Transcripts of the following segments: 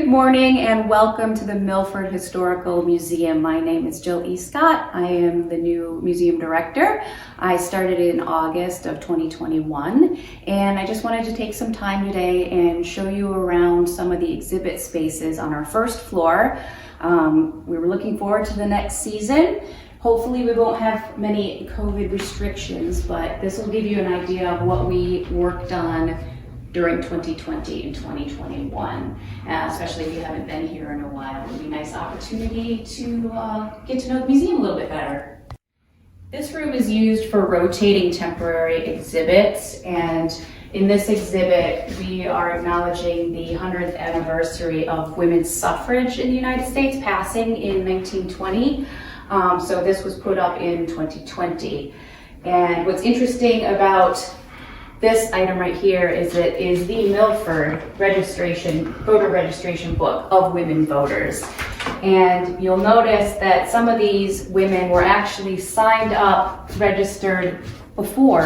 Good morning and welcome to the Milford Historical Museum. My name is Jill Eastcott. I am the new museum director. I started in August of 2021, and I just wanted to take some time today and show you around some of the exhibit spaces on our first floor. We were looking forward to the next season. Hopefully we won't have many COVID restrictions, but this will give you an idea of what we worked on during 2020 and 2021, especially if you haven't been here in a while. It'll be a nice opportunity to get to know the museum a little bit better. This room is used for rotating temporary exhibits, and in this exhibit we are acknowledging the 100th anniversary of women's suffrage in the United States, passing in 1920. So this was put up in 2020. And what's interesting about this item right here is it is the Milford voter registration book of women voters. And you'll notice that some of these women were actually signed up, registered before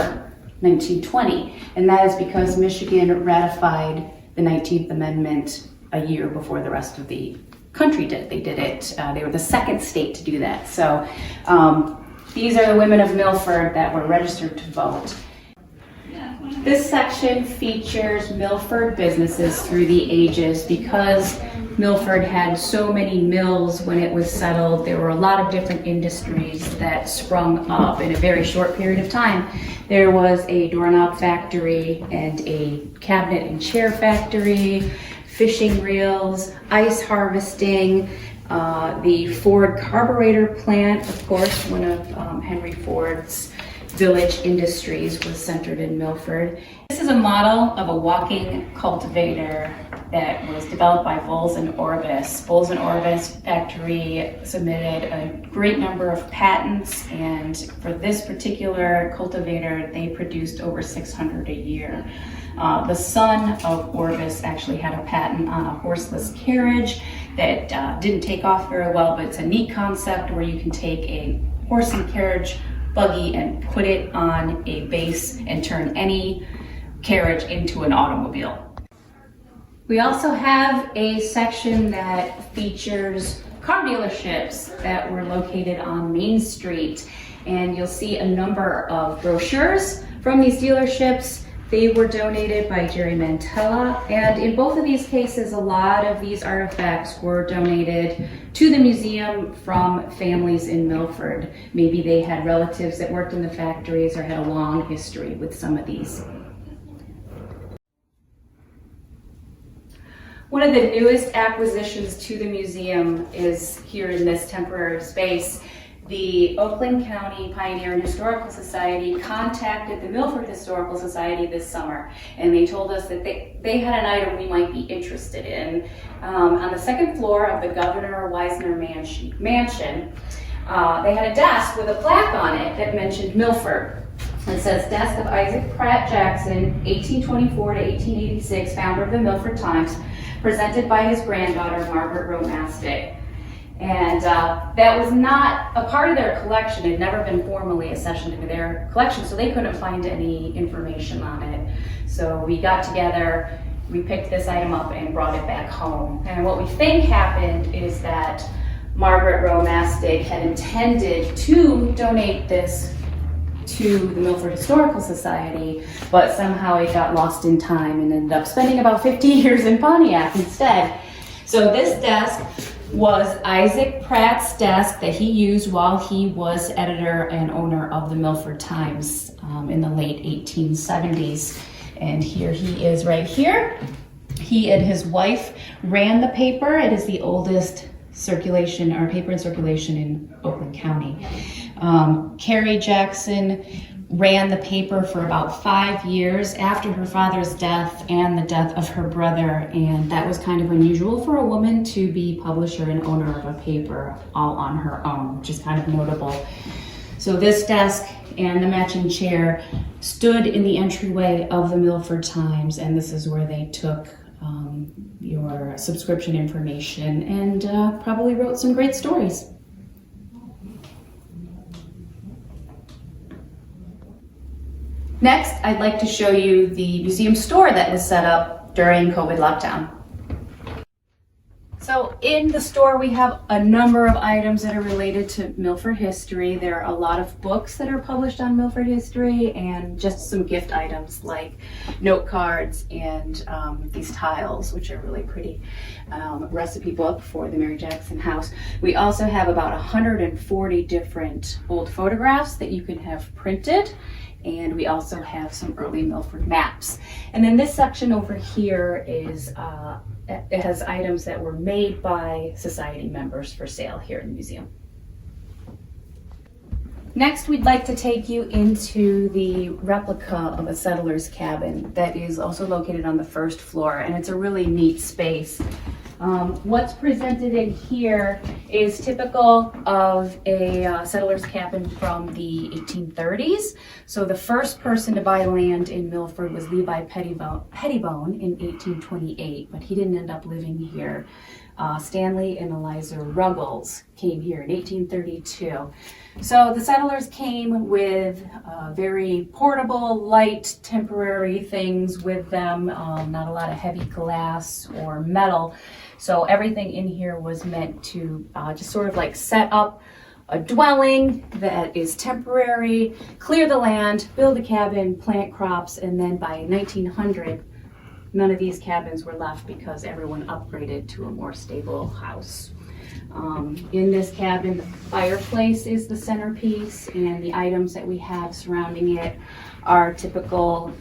1920. And that is because Michigan ratified the 19th Amendment a year before the rest of the country did. They did it, they were the second state to do that. So these are the women of Milford that were registered to vote. This section features Milford businesses through the ages. Because Milford had so many mills when it was settled, there were a lot of different industries that sprung up in a very short period of time. There was a doorknob factory and a cabinet and chair factory, fishing reels, ice harvesting, the Ford carburetor plant, of course, one of Henry Ford's village industries was centered in Milford. This is a model of a walking cultivator that was developed by Bowles and Orvis. Bowles and Orvis factory submitted a great number of patents, and for this particular cultivator, they produced over 600 a year. The son of Orvis actually had a patent on a horseless carriage that didn't take off very well, but it's a neat concept where you can take a horse and carriage buggy and put it on a base and turn any carriage into an automobile. We also have a section that features car dealerships that were located on Main Street, and you'll see a number of brochures from these dealerships. They were donated by Jerry Mantella, and in both of these cases, a lot of these artifacts were donated to the museum from families in Milford. Maybe they had relatives that worked in the factories or had a long history with some of these. One of the newest acquisitions to the museum is here in this temporary space. The Oakland County Pioneer and Historical Society contacted the Milford Historical Society this summer, and they told us that they had an item we might be interested in. On the second floor of the Governor Wisner mansion, they had a desk with a plaque on it that mentioned Milford. It says, "Desk of Isaac Pratt Jackson, 1824 to 1886, founder of the Milford Times, presented by his granddaughter, Margaret Romastic." And that was not a part of their collection. It had never been formally accessioned into their collection, so they couldn't find any information on it. So we got together, we picked this item up and brought it back home. And what we think happened is that Margaret Romastic had intended to donate this to the Milford Historical Society, but somehow it got lost in time and ended up spending about 50 years in Pontiac instead. So this desk was Isaac Pratt's desk that he used while he was editor and owner of the Milford Times in the late 1870s. And here he is right here. He and his wife ran the paper. It is the oldest circulation or paper in circulation in Oakland County. Carrie Jackson ran the paper for about 5 years after her father's death and the death of her brother, and that was kind of unusual for a woman to be publisher and owner of a paper all on her own, which is kind of notable. So this desk and the matching chair stood in the entryway of the Milford Times, and this is where they took your subscription information and probably wrote some great stories. Next, I'd like to show you the museum store that was set up during COVID lockdown. in the store we have a number of items that are related to Milford history. There are a lot of books that are published on Milford history and just some gift items like note cards and these tiles, which are really pretty. Recipe book for the Mary Jackson house. We also have about 140 different old photographs that you can have printed. And we also have some early Milford maps. And then this section over here is, it has items that were made by society members for sale here in the museum. Next, we'd like to take you into the replica of a settler's cabin that is also located on the first floor, and it's a really neat space. What's presented in here is typical of a settler's cabin from the 1830s. So the first person to buy land in Milford was Levi Pettibone in 1828, but he didn't end up living here. Stanley and Eliza Ruggles came here in 1832. So the settlers came with very portable, light, temporary things with them, not a lot of heavy glass or metal. So everything in here was meant to just sort of like set up a dwelling that is temporary, clear the land, build a cabin, plant crops, and then by 1900, none of these cabins were left because everyone upgraded to a more stable house. In this cabin, the fireplace is the centerpiece, and the items that we have surrounding it are typical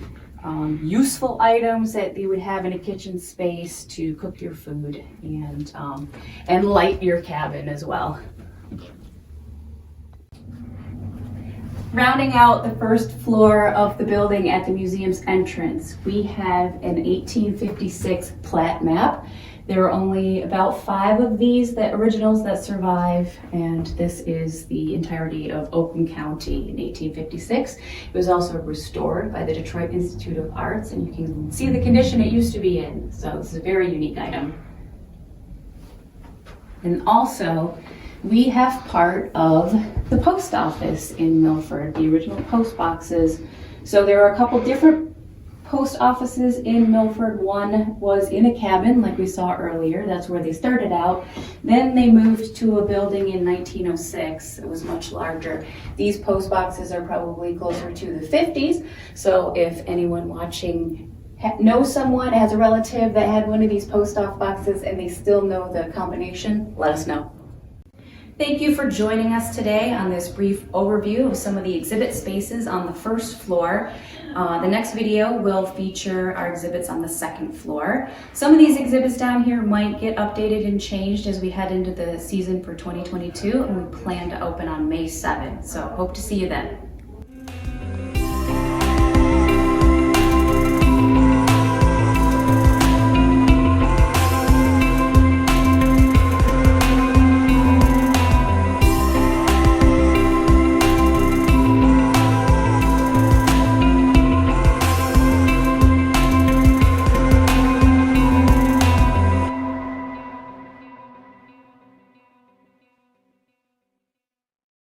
useful items that you would have in a kitchen space to cook your food and light your cabin as well. Rounding out the first floor of the building at the museum's entrance, we have an 1856 Pratt map. There are only about 5 of these, the originals, that survive, and this is the entirety of Oakland County in 1856. It was also restored by the Detroit Institute of Arts, and you can see the condition it used to be in. So this is a very unique item. And also, we have part of the post office in Milford, the original post boxes. So there are a couple different post offices in Milford. One was in a cabin like we saw earlier. That's where they started out. Then they moved to a building in 1906. It was much larger. These post boxes are probably closer to the 50s. So if anyone watching knows someone, has a relative that had one of these post office boxes and they still know the combination, let us know. Thank you for joining us today on this brief overview of some of the exhibit spaces on the first floor. The next video will feature our exhibits on the second floor. Some of these exhibits down here might get updated and changed as we head into the season for 2022, and we plan to open on May 7th. So hope to see you then.